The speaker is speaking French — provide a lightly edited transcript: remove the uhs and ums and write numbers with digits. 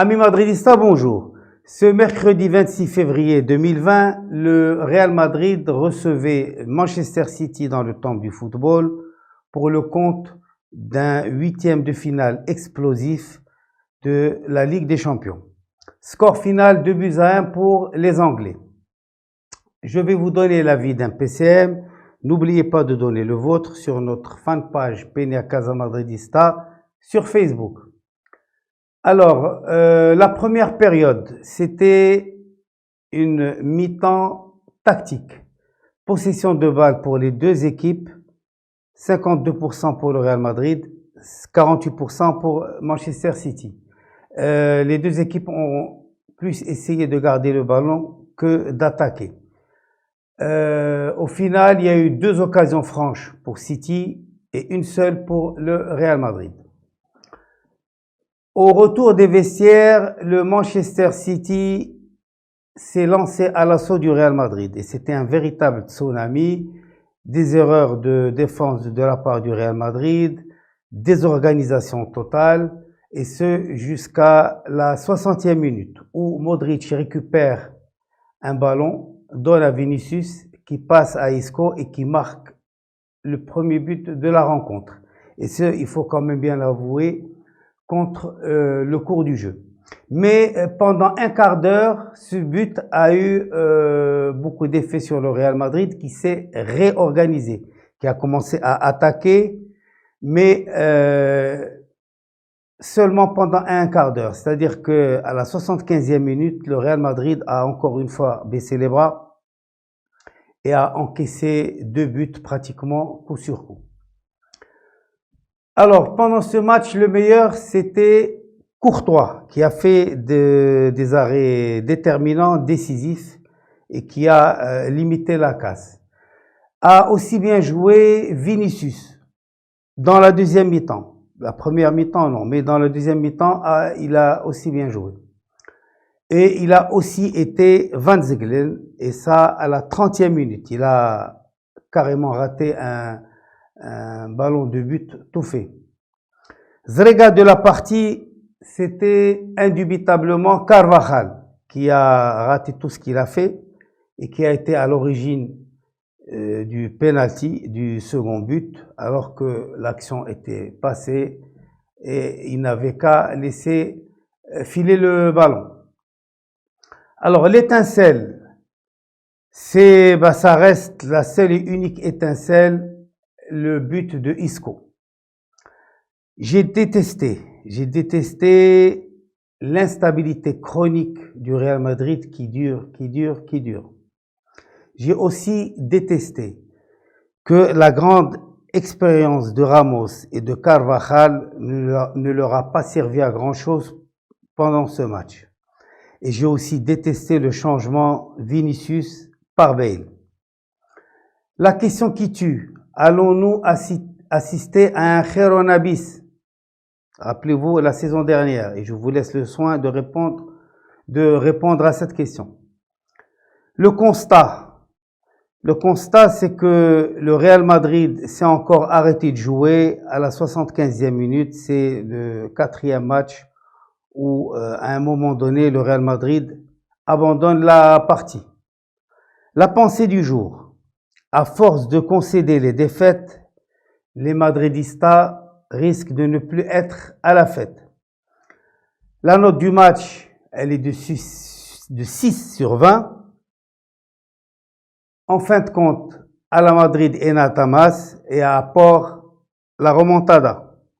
Amis madridistas, bonjour. Ce mercredi 26 février 2020, le Real Madrid recevait Manchester City dans le temple du football pour le compte d'un huitième de finale explosif de la Ligue des Champions. Score final 2-1 pour les Anglais. Je vais vous donner l'avis d'un PCM. N'oubliez pas de donner le vôtre sur notre fanpage Peña Casa Madridista sur Facebook. Alors, la première période, c'était une mi-temps tactique. Possession de balle pour les deux équipes, 52% pour le Real Madrid, 48% pour Manchester City. Les deux équipes ont plus essayé de garder le ballon que d'attaquer. Au final, il y a eu 2 occasions franches pour City et une seule pour le Real Madrid. Au retour des vestiaires, le Manchester City s'est lancé à l'assaut du Real Madrid et c'était un véritable tsunami, des erreurs de défense de la part du Real Madrid, désorganisation totale, et ce jusqu'à la 60e minute où Modric récupère un ballon, donne à Vinicius qui passe à Isco et qui marque le premier but de la rencontre. Et ce, il faut quand même bien l'avouer, contre le cours du jeu. Mais pendant un quart d'heure, ce but a eu beaucoup d'effets sur le Real Madrid qui s'est réorganisé, qui a commencé à attaquer, mais seulement pendant un quart d'heure. C'est-à-dire que à la 75e minute, le Real Madrid a encore une fois baissé les bras et a encaissé 2 buts pratiquement coup sur coup. Alors, pendant ce match, le meilleur, c'était Courtois, qui a fait des arrêts déterminants, décisifs, et qui a limité la casse. A aussi bien joué Vinicius dans la deuxième mi-temps. La première mi-temps, non, mais dans la deuxième mi-temps, il a aussi bien joué. Et il a aussi été Van Zegelen, et ça à la 30e minute. Il a carrément raté un ballon de but tout fait. Zrega de la partie, c'était indubitablement Carvajal qui a raté tout ce qu'il a fait et qui a été à l'origine du penalty du second but alors que l'action était passée et il n'avait qu'à laisser filer le ballon. Alors l'étincelle, ça reste la seule et unique étincelle, le but de Isco. J'ai détesté l'instabilité chronique du Real Madrid qui dure. J'ai aussi détesté que la grande expérience de Ramos et de Carvajal ne leur a pas servi à grand chose pendant ce match. Et j'ai aussi détesté le changement Vinicius par Bale. La question qui tue, allons-nous assister à un Geronabis? Rappelez-vous la saison dernière, et je vous laisse le soin de répondre à cette question. Le constat, c'est que le Real Madrid s'est encore arrêté de jouer à la 75e minute. C'est le 4e match où, à un moment donné, le Real Madrid abandonne la partie. La pensée du jour, à force de concéder les défaites, les Madridistas risquent de ne plus être à la fête. La note du match, elle est de 6 sur 20. En fin de compte, à la Madrid et Natamas et à Port, la remontada.